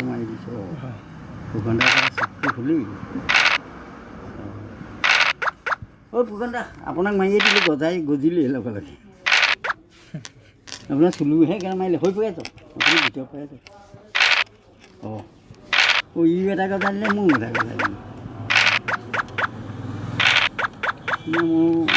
মাৰি দিছোঁ ফুকনদা চকু খুলি ফুকনদা আপোনাক মাৰিয়ে দিলোঁ গজিলেই লগে লগে আপোনাৰ চুলুহে কেনে মাৰিলে হৈ পৰে আপুনি ভিতৰত পৰে ইও এটা কথা দিলে মোৰ এটা কথা দিলে মোৰ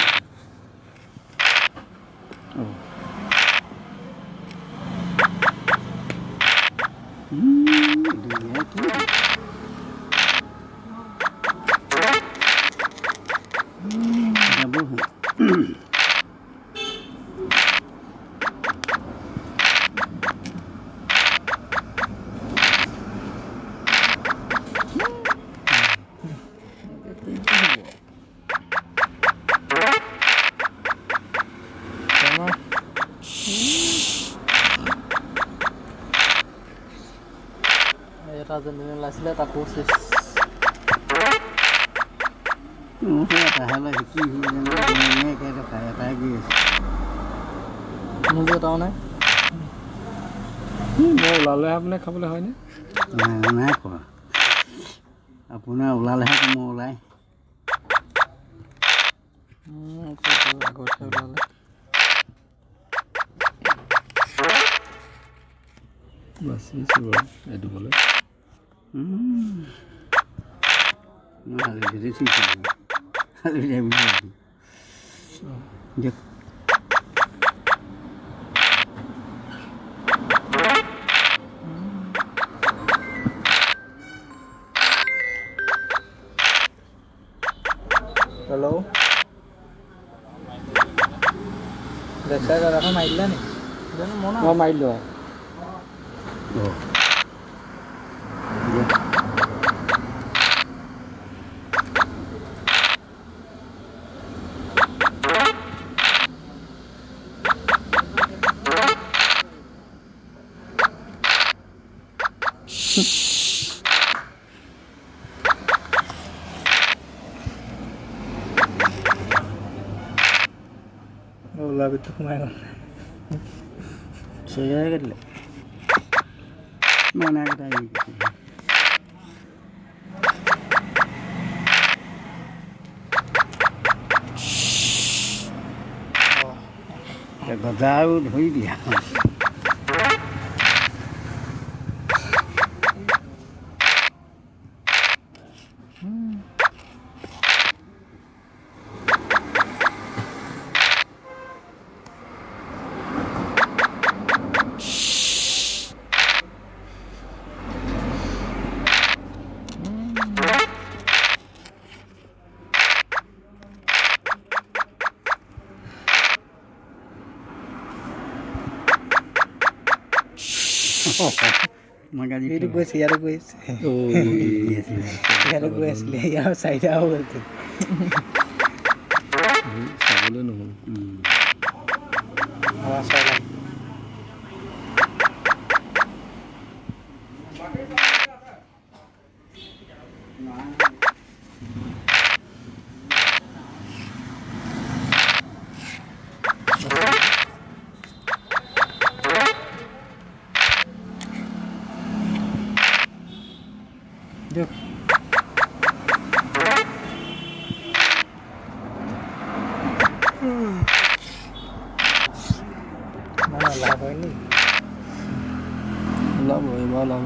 লাইছিলে তাকো চেচ ওলালেহে আপোনাৰ খাবলৈ হয়নে নাই খোৱা আপোনাৰ ওলালেহে মই ওলাই আগতহে ওলালে বাচিছোঁ বাৰু এইটো বোলে হেল্ল' দেখা জেগাখন মাৰি দিলা নি মই মাৰিলোঁ ওলোৱা ভিতৰত সোমাই গ'ল চেয়াৰে কাটিলে মনা কথা গজা আৰু ধৰি দিয়া এইটো গৈছে ইয়াতো গৈছে ইয়াতো গৈ আছিলে ইয়াৰ চাৰিটা হৈ গ'ল চাবলৈ নহ'ল দিয়ক লাভ হয় নি ওলাব এইবাৰ ওলাব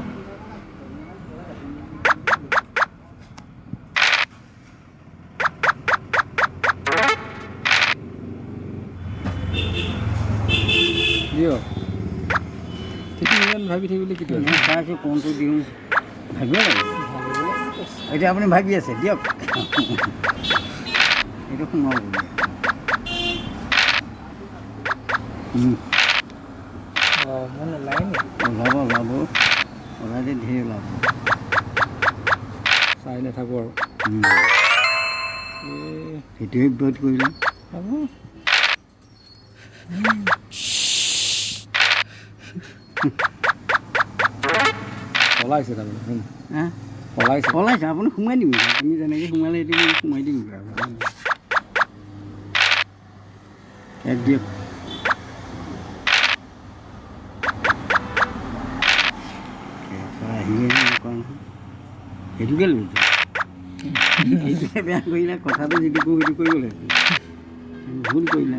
দিয়ক তেতিয়া ইমান ভাবি থাকিবলৈ কি চাইছোঁ কোনটো দিওঁ ভাবিব লাগিব এতিয়া আপুনি ভাবি আছে দিয়ক এইটো সোমাব ওলাই নি ওলাব ওলাই দি ধেৰ ওলাব চাই নাথাকোঁ আৰু সেইটোৱে বিপদ কৰিলে পলাইছে তাৰমানে পলাইছে আপুনি সোমাই দিম তুমি যেনেকৈ সোমালে এইটো সোমাই দিম এক দিয়ক আহিলে সেইটোকে লৈছোঁ সেইটোকে বেয়া কৰিলে কথাটো যিটো কওঁ সেইটো কৰিব লাগিব ভুল কৰিলে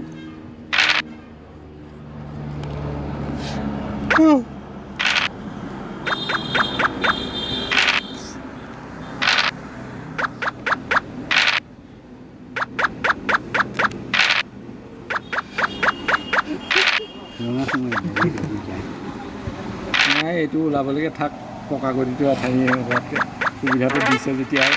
ৰঙা সময় নাই এইটো ওলাবলৈকে থাক পকা গতিটো আঠানি হোৱাতকৈ সুবিধাটো দিছে যেতিয়া আৰু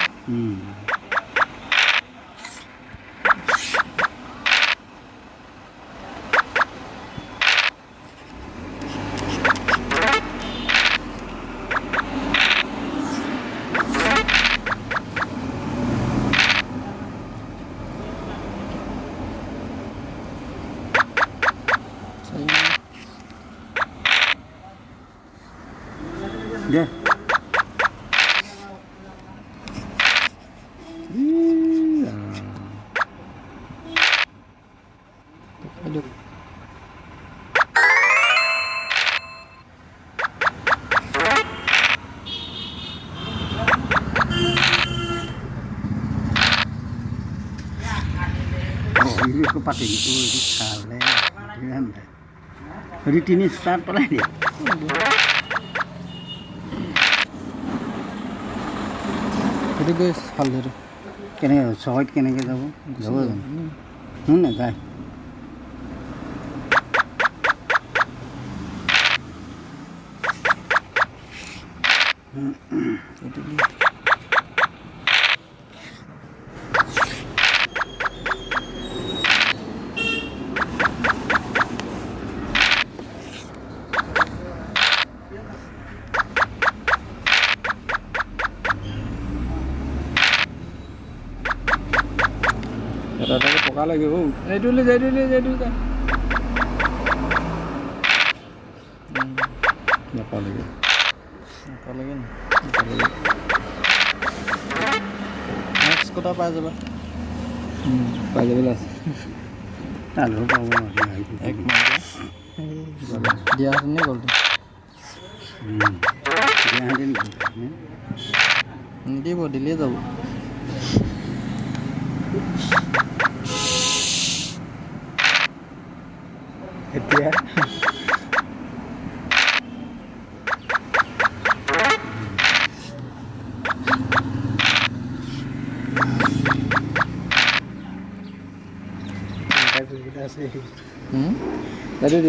দে itu pakai itu salah jadi ini start pernah dia itu guys hal itu kene sohot kene ke jabo jabo na guys itu এটা পকা লাগিব এইটো লৈ যাই নাপালেগৈ নাপালেগৈ নেক্সট কথা পাই যাবা পাই যাবলৈ আছে তালো পাব এক মিনিট দিয়া হেতেনে গ'লটো নিদিব দিলেই যাব এতিয়া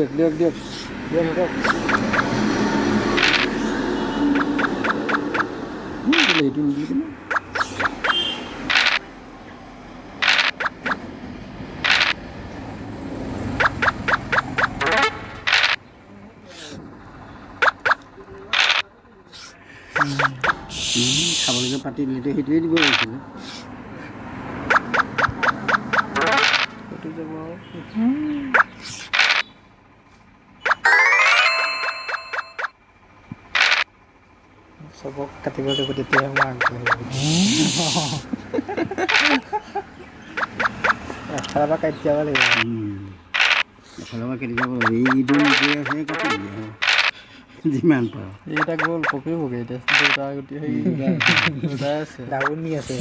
দিয়ক এইটো নিদিলে খাবলৈকে পাতি দিলেতো সেইটোৱে দিব লাগিছিলে সেইটো যাব চবক কাটিব লাগিব তেতিয়াহে মই এফালৰ পৰা কাটি যাব লাগিব এফালৰ পৰা কাটি যাব লাগিব এইটো নকৰি আছে কাটি দিয়া যিমান পাৰোঁ এইকেইটা গ'ল পকিবগৈ এতিয়া দুটা গুটি দুটাই আছে ডাউনি আছে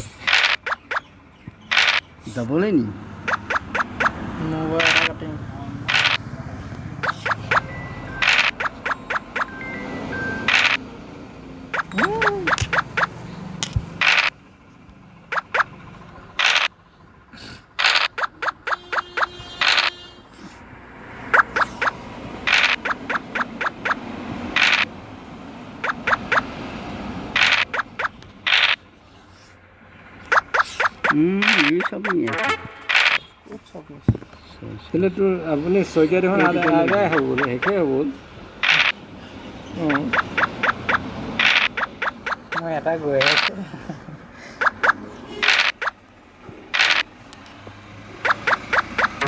যাবলৈ নি নগৈ এটা কাটিম এই সব নিয়ে আছে সেইলে তোৰ আপুনি শইকীয়া দেখোন আদায় হ'ব বোলে শেষে হ'ব মই এটা গৈ আছে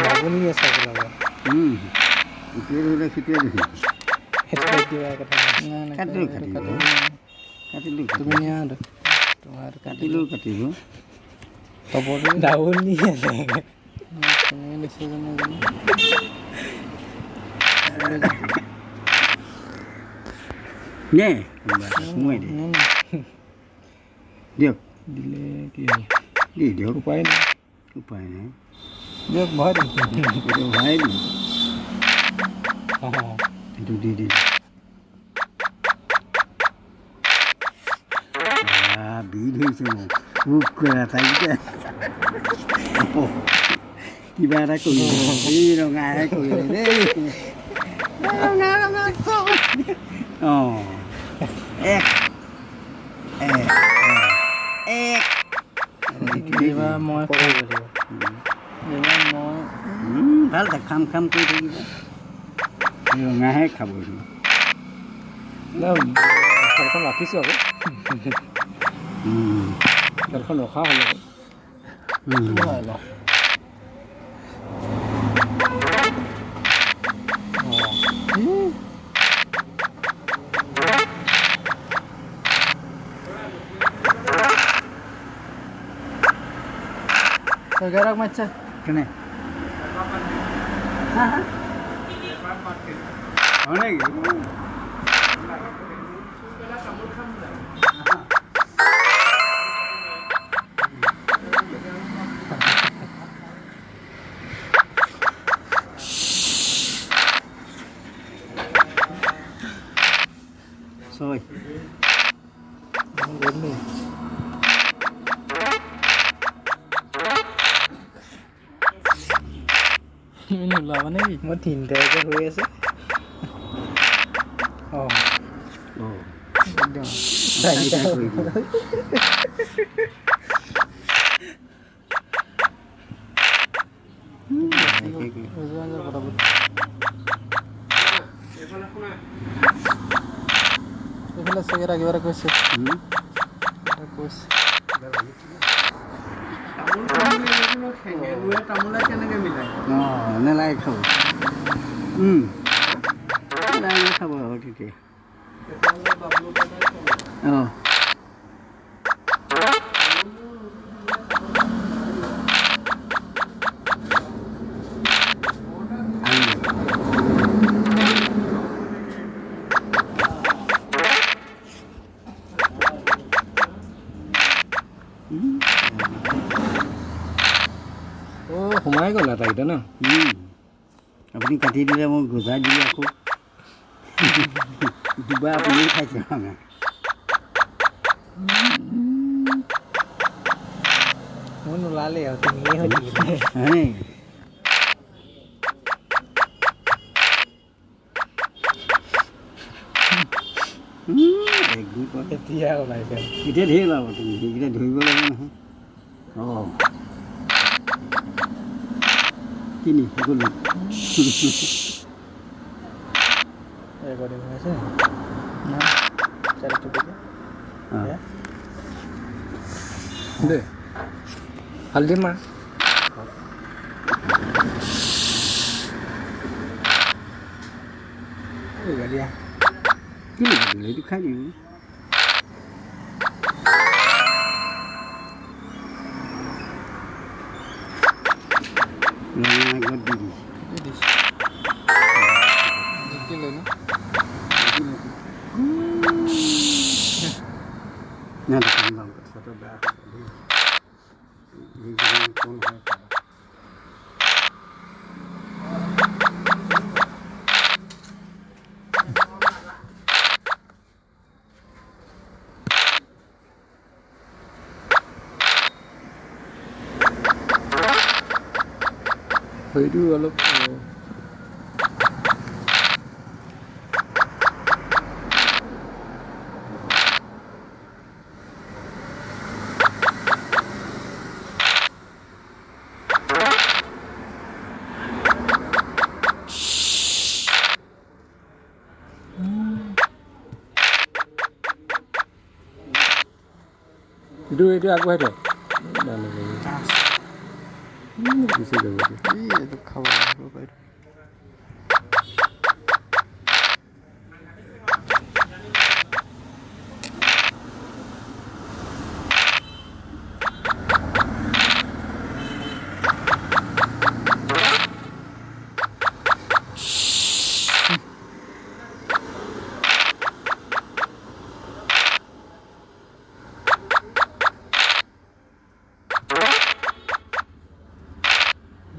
ডাউনি আছে লগত ইটোৱে ধৰিলে সিটোৱে ধৰিলে সেইটো দিয়া কথা কাটিলোঁ তুমি নিয়া তোমাৰ কাটিলোঁ খবৰটো ডাউনি আছে তুমি নিশ্চয় জানো নে সোমাই দে দিয়ক দিলে কি হ'ব দি দিয়ক উপায় নাই উপায় নাই দিয়ক ভৰাই দিম এইটো ভৰাই দিম এইটো দি দিম বিধ হৈছে মোক খুব কৰা তাইকে কিবা এটা কৰিলে এই ৰঙাহে কৰিলে দেই ৰঙা ৰঙা অঁ এক এক এক এইবাৰ মই খাব লাগিব এইবাৰ মই ভাল খাম খাম কৰি থাকিব ৰঙাহে খাব খেলখন ৰাখিছোঁ আকৌ খেলখন ৰখা হ'ল আকৌ এঘাৰক মাতিছে কেনে হয় নেকি ছয় নোলাবা নেকি মই তিনিটাকে হৈ আছে অঁ একদম এইফালে চেগেৰা কিবা এটা কৈছে তামোলে কেনেকৈ মিলাই অঁ নেলাগে খাব নেলাগে খাব আৰু তেতিয়া অঁ সোমাই গ'ল আটাইকেইটা ন আপুনি কাটি দিলে মই গজাই দিলোঁ আকৌ দুবাৰ আপুনি খাইছে ৰঙা মোৰ নোলালে আৰু তিনিয়ে হৈ থাকিলে এতিয়া ওলাইছে এতিয়া ধেৰ ওলাব তুমি সেইকেইটা ধৰিব লাগে নহয় অঁ কিনি গ'লো ৰেকৰ্ডিং হৈ আছে না দে হালধি মাৰ দিয়া কি দিলে এইটো খাই দিম আগত দি দিছোঁ না দেখুন কথাটো বেয়া কোন হয় সেইটো অলপ এইটো আগবঢ়াই থ গুচি যাব এইটো খাব লাগিব বাইদেউ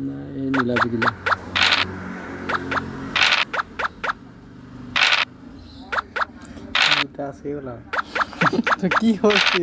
নাই এই নীলা জিকিলে দুটা আছেই ওলা কি হ'ল কি